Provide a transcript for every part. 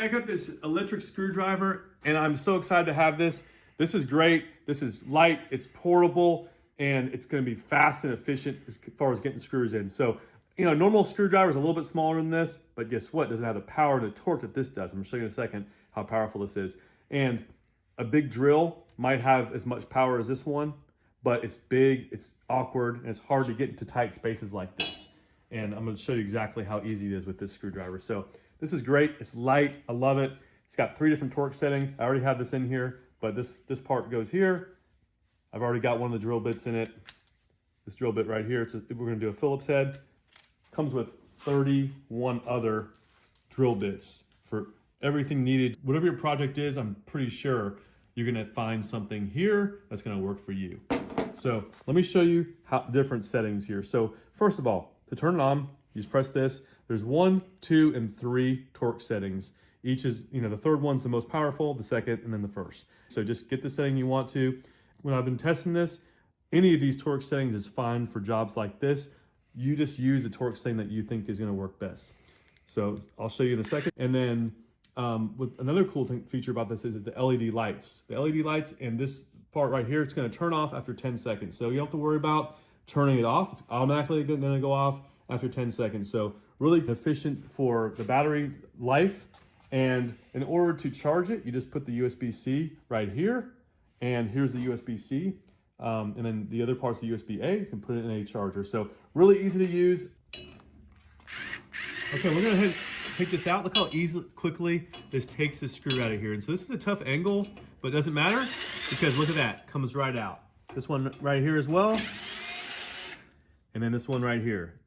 I got this electric screwdriver and I'm so excited to have this. This is great. This is light, it's portable, and it's gonna be fast and efficient as far as getting screws in. So, you know, normal screwdriver is a little bit smaller than this, but guess what? It doesn't have the power and the torque that this does. I'm gonna show you in a second how powerful this is. And a big drill might have as much power as this one, but it's big, it's awkward, and it's hard to get into tight spaces like this. And I'm gonna show you exactly how easy it is with this screwdriver. So this is great, it's light, I love it. It's got 3 different torque settings. I already have this in here, but this part goes here. I've already got one of the drill bits in it. This drill bit right here, we're gonna do a Phillips head. Comes with 31 other drill bits for everything needed. Whatever your project is, I'm pretty sure you're gonna find something here that's gonna work for you. So let me show you how different settings here. So first of all, to turn it on, you just press this. There's 1, 2, and 3 torque settings. Each is, you know, the third one's the most powerful, the second, and then the first. So just get the setting you want to. When I've been testing this, any of these torque settings is fine for jobs like this. You just use the torque setting that you think is gonna work best. So I'll show you in a second. And then with another cool feature about this is the LED lights. The LED lights and this part right here, it's gonna turn off after 10 seconds. So you don't have to worry about turning it off. It's automatically gonna go off after 10 seconds. So really efficient for the battery life. And in order to charge it, you just put the USB-C right here, and here's the USB-C. And then the other part's the USB-A, you can put it in a charger. So really easy to use. Okay, we're gonna take this out. Look how quickly this takes the screw out of here. And so this is a tough angle, but it doesn't matter because look at that, comes right out. This one right here as well. And then this one right here.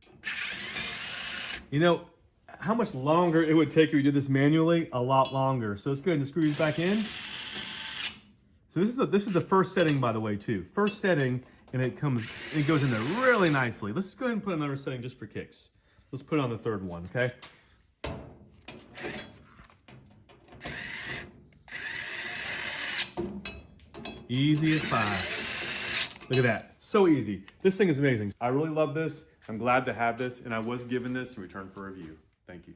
You know, how much longer it would take if you did this manually? A lot longer. So let's go ahead and screw these back in. So this is the first setting, by the way, too. First setting, and it goes in there really nicely. Let's go ahead and put another setting just for kicks. Let's put it on the third one, okay? Easy as pie. Look at that, so easy. This thing is amazing. I really love this. I'm glad to have this, and I was given this in return for a review. Thank you.